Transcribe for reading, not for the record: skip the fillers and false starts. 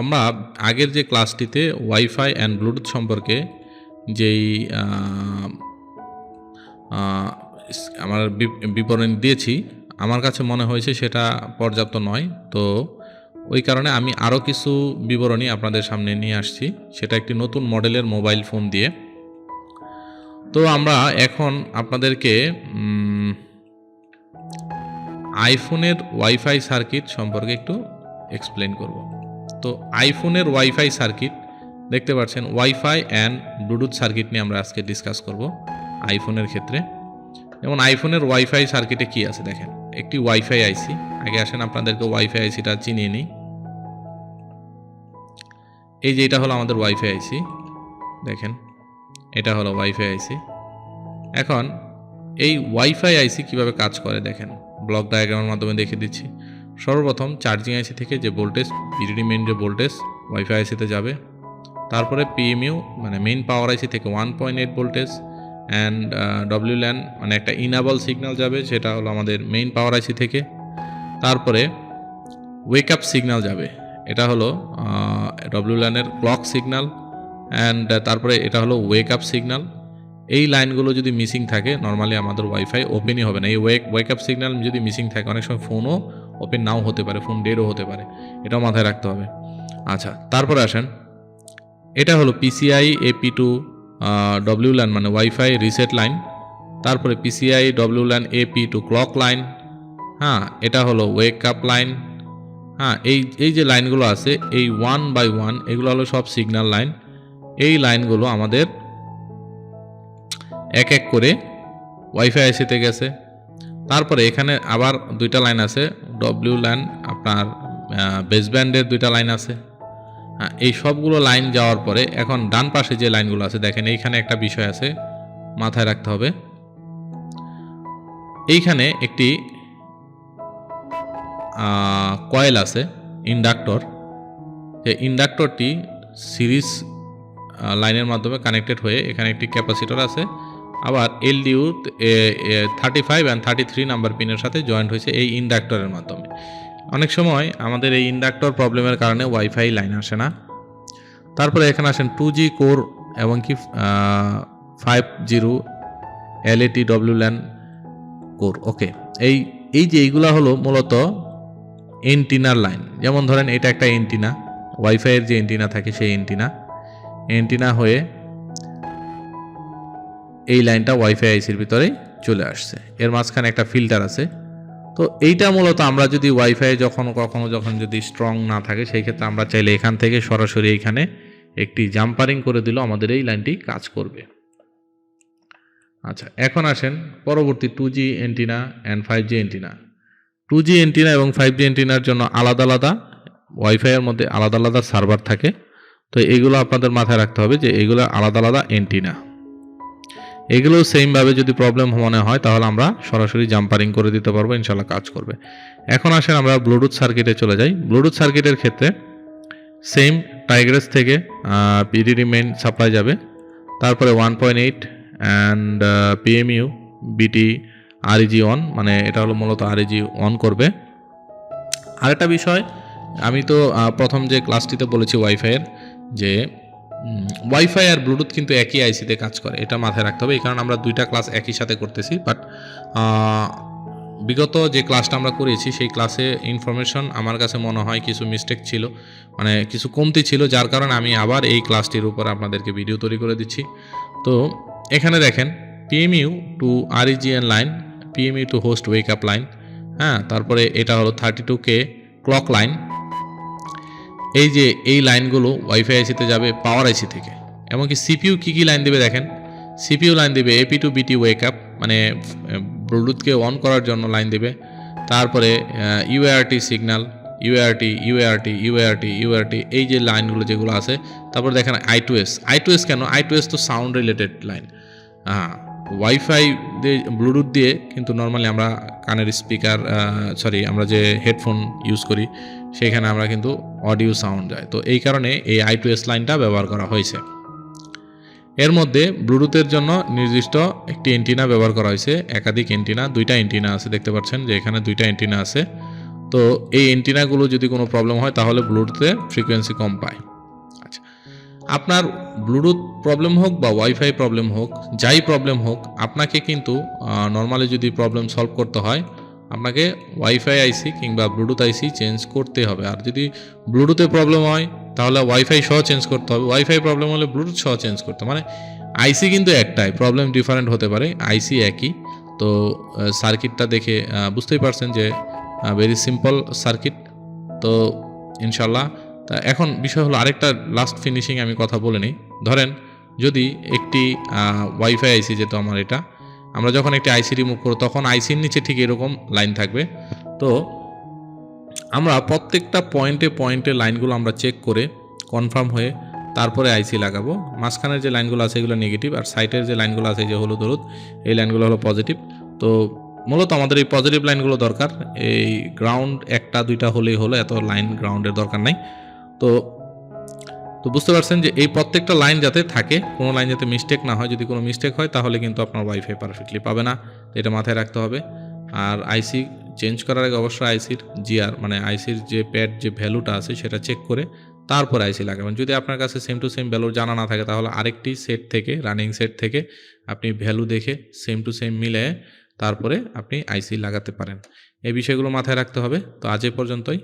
আমরা আগের যে ক্লাসটিতে ওয়াইফাই অ্যান্ড ব্লুটুথ সম্পর্কে যেই আমার বিবরণী দিয়েছি, আমার কাছে মনে হয়েছে সেটা পর্যাপ্ত নয়। তো ওই কারণে আমি আরও কিছু বিবরণী আপনাদের সামনে নিয়ে আসছি, সেটা একটি নতুন মডেলের মোবাইল ফোন দিয়ে। তো আমরা এখন আপনাদেরকে আইফোনের ওয়াইফাই সার্কিট সম্পর্কে একটু এক্সপ্লেন করব। তো আইফোনের ওয়াইফাই সার্কিট দেখতে পাচ্ছেন, ওয়াইফাই অ্যান্ড ব্লুটুথ সার্কিট নিয়ে আমরা আজকে ডিসকাস করব আইফোনের ক্ষেত্রে। যেমন আইফোনের ওয়াইফাই সার্কিটে কি আছে দেখেন, একটি ওয়াইফাই আইসি। আগে আসেন আপনাদেরকে ওয়াইফাই আইসিটা চিনিয়ে নিই। এই যে এটা হলো আমাদের ওয়াইফাই আইসি, দেখেন এটা হলো ওয়াইফাই আইসি। এখন এই ওয়াইফাই আইসি কিভাবে কাজ করে দেখেন, ব্লক ডায়াগ্রামের মাধ্যমে দেখিয়ে দিচ্ছি। সর্বপ্রথম চার্জিং আইসি থেকে যে ভোল্টেজ, ভিডিডি মেইন যে ভোল্টেজ ওয়াইফাই আইসিতে যাবে, তারপরে পিএমইউ মানে মেইন পাওয়ার আইসি থেকে 1.8 ভোল্টেজ অ্যান্ড ডব্লিউল্যান মানে একটা ইনাবল সিগন্যাল যাবে, সেটা হলো আমাদের মেইন পাওয়ার আইসি থেকে। তারপরে ওয়েক আপ সিগন্যাল যাবে, এটা হলো ডব্লিউল্যানের ক্লক সিগন্যাল অ্যান্ড তারপরে এটা হলো ওয়েক আপ সিগন্যাল। এই লাইনগুলো যদি মিসিং থাকে নর্মালি আমাদের ওয়াইফাই ওপেনই হবে না। এই ওয়েক আপ সিগন্যাল যদি মিসিং থাকে, অনেক সময় ফোনও ওপেন নাও হতে পারে, ফোন ডেডও হতে পারে, এটাও মাথায় রাখতে হবে। আচ্ছা, তারপরে আসেন, এটা হলো পিসিআই AP2 ডব্লিউল্যান মানে ওয়াইফাই রিসেট লাইন। তারপরে পিসিআই ডব্লিউল্যান AP2 ক্লক লাইন। হ্যাঁ, এটা হলো ওয়েক আপ লাইন। হ্যাঁ, এই যে লাইনগুলো আছে, এই 1 by 1 এগুলো হলো সব সিগন্যাল লাইন। এই লাইনগুলো আমাদের এক এক করে ওয়াইফাই আইসিতে গেছে। তারপরে এখানে আবার দুইটা লাইন আছে, ডব্লিউল্যান আপনার বেসব্যান্ডের দুইটা লাইন আছে। হ্যাঁ, এই সবগুলো লাইন যাওয়ার পরে এখন ডান পাশে যে লাইনগুলো আছে দেখেন, এইখানে একটা বিষয় আছে মাথায় রাখতে হবে। এইখানে একটি কয়েল আছে, ইন্ডাক্টর। যে ইন্ডাক্টরটি সিরিজ লাইনের মাধ্যমে কানেক্টেড হয়ে এখানে একটি ক্যাপাসিটর আছে, আবার এলডিউ 35 অ্যান্ড 33 নাম্বার পিনের সাথে জয়েন্ট হয়েছে এই ইন্ডাক্টরের মাধ্যমে। অনেক সময় আমাদের এই ইন্ডাক্টর প্রবলেমের কারণে ওয়াইফাই লাইন আসে না। তারপরে এখানে আসেন 2G কোর এবং কি 50 LAT ডব্লিউল্যান কোর। ওকে, এই যে এইগুলা হলো মূলত এন্টিনার লাইন। যেমন ধরেন এটা একটা এন্টিনা, ওয়াইফাইয়ের যে এন্টিনা থাকে সেই এন্টিনা হয়ে এই লাইনটা ওয়াইফাই আইসির ভিতরে চলে আসছে। এর মাঝখানে একটা ফিল্টার আছে। তো এইটা মূলত আমরা যদি ওয়াইফাই যখন যদি স্ট্রং না থাকে, সেই ক্ষেত্রে আমরা চাইলে এখান থেকে সরাসরি এইখানে একটি জাম্পারিং করে দিলেও আমাদের এই লাইনটি কাজ করবে। আচ্ছা, এখন আসেন পরবর্তী 2G antenna and 5G antenna. 2G antenna এবং 5G এন্টিনার জন্য আলাদা আলাদা ওয়াইফাইয়ের মধ্যে আলাদা আলাদা সার্ভার থাকে। তো এইগুলো আপনাদের মাথায় রাখতে হবে যে এইগুলো আলাদা আলাদা এন্টিনা। এগুলো সেমভাবে যদি প্রবলেম মনে হয় তাহলে আমরা সরাসরি জাম্পারিং করে দিতে পারবো, ইনশাল্লাহ কাজ করবে। এখন আসেন আমরা ব্লুটুথ সার্কিটে চলে যাই। ব্লুটুথ সার্কিটের ক্ষেত্রে সেম টাইগ্রেস থেকে পিডিডি মেইন সাপ্লাই যাবে, তারপরে 1.8 অ্যান্ড পিএমইউ বিটি আরইজি অন, মানে এটা হলো মূলত আরইজি অন করবে। আরেকটা বিষয়, আমি তো প্রথম যে ক্লাসটিতে বলেছি ওয়াইফাইয়ের, যে ওয়াইফাই আর ব্লুটুথ কিন্তু একই আইসিতে কাজ করে, এটা মাথায় রাখতে হবে। এই কারণে আমরা দুইটা ক্লাস একই সাথে করতেছি। বাট বিগত যে ক্লাসটা আমরা করেছি সেই ক্লাসে ইনফরমেশন আমার কাছে মনে হয় কিছু মিস্টেক ছিল, মানে কিছু কমতি ছিল, যার কারণে আমি আবার এই ক্লাসটির উপর আপনাদেরকে ভিডিও তৈরি করে দিচ্ছি। তো এখানে দেখেন PMU to REGN line, PMU to host wake up line. হ্যাঁ, তারপরে এটা হলো 32K ক্লক লাইন। এই যে এই লাইনগুলো ওয়াইফাই আইসিতে যাবে পাওয়ার আইসি থেকে। এমনকি সিপিইউ কী লাইন দেবে দেখেন, সিপিইউ লাইন দেবে AP2 BT ওয়েক আপ, মানে ব্লুটুথকে অন করার জন্য লাইন দেবে। তারপরে ইউআরটি সিগন্যাল, ইউআরটি এই যে লাইনগুলো যেগুলো আছে। তারপর দেখেন I2S কেন, I2S তো সাউন্ড রিলেটেড লাইন। হ্যাঁ, ওয়াইফাই দিয়ে ব্লুটুথ দিয়ে কিন্তু নর্মালি আমরা কানের স্পিকার আমরা যে হেডফোন ইউজ করি সেখানে আমরা কিন্তু অডিও সাউন্ড যায়। তো এই কারণে এই I2S লাইনটা ব্যবহার করা হয়েছে। এর মধ্যে ব্লুটুথের জন্য নির্দিষ্ট একটি এন্টিনা ব্যবহার করা হয়েছে, একাধিক এন্টিনা, দুইটা এন্টিনা আছে, দেখতে পাচ্ছেন যে এখানে দুইটা এন্টিনা আছে। তো এই এন্টিনাগুলো যদি কোনো প্রবলেম হয় তাহলে ব্লুটুথে ফ্রিকোয়েন্সি কম পায়। আচ্ছা, আপনার ব্লুটুথ প্রবলেম হোক বা ওয়াইফাই প্রবলেম হোক, যাই প্রবলেম হোক, আপনাকে কিন্তু নরমালি যদি প্রবলেম সলভ করতে হয়, আপনাকে ওয়াইফাই আইসি কিংবা ব্লুটুথ আইসি চেঞ্জ করতে হবে। আর যদি ব্লুটুথে প্রবলেম হয় তাহলে ওয়াইফাই সহ চেঞ্জ করতে হবে, ওয়াইফাই প্রবলেম হলে ব্লুটুথ সহ চেঞ্জ করতে হবে। মানে আইসি কিন্তু একটাই, প্রবলেম ডিফারেন্ট হতে পারে, আইসি একই। তো সার্কিটটা দেখে বুঝতেই পারছেন যে ভেরি সিম্পল সার্কিট। তো ইনশাল্লাহ, তা এখন বিষয় হলো আরেকটা লাস্ট ফিনিশিং আমি কথা বলে নিই। ধরেন যদি একটি ওয়াইফাই আইসি, যেহেতু আমার এটা, আমরা যখন একটি আইসি রিমুভ করব তখন আইসির নিচে ঠিক এরকম লাইন থাকবে। তো আমরা প্রত্যেকটা পয়েন্টে লাইনগুলো আমরা চেক করে কনফার্ম হয়ে তারপরে আইসি লাগাবো। মাঝখানের যে লাইনগুলো আছে এগুলো নেগেটিভ, আর সাইডের যে লাইনগুলো আছে যে হলুদ হলুদ, এই লাইনগুলো হলো পজিটিভ। তো মূলত আমাদের এই পজিটিভ লাইনগুলো দরকার, এই গ্রাউন্ড একটা দুইটা হলেই হলো, এত লাইন গ্রাউন্ডের দরকার নাই। তো বুঝতে পারছেন যে এই প্রত্যেকটা লাইন যাতে থাকে, কোনো লাইন যাতে মিস্টেক না হয়। যদি কোনো মিস্টেক হয় তাহলে কিন্তু আপনার ওয়াইফাই পারফেক্টলি পাবে না, এটা মাথায় রাখতে হবে। আর আইসি চেঞ্জ করার আগে অবশ্যই আইসির জিআর মানে আইসির যে প্যাড যে ভ্যালুটা আছে সেটা চেক করে তারপর আইসি লাগাবেন। যদি আপনার কাছে সেম টু সেম ভ্যালু জানা না থাকে তাহলে আরেকটি সেট থেকে, রানিং সেট থেকে আপনি ভ্যালু দেখে সেম টু সেম মিলে তারপরে আপনি আইসি লাগাতে পারেন। এই বিষয়গুলো মাথায় রাখতে হবে। তো আজ এ পর্যন্তই।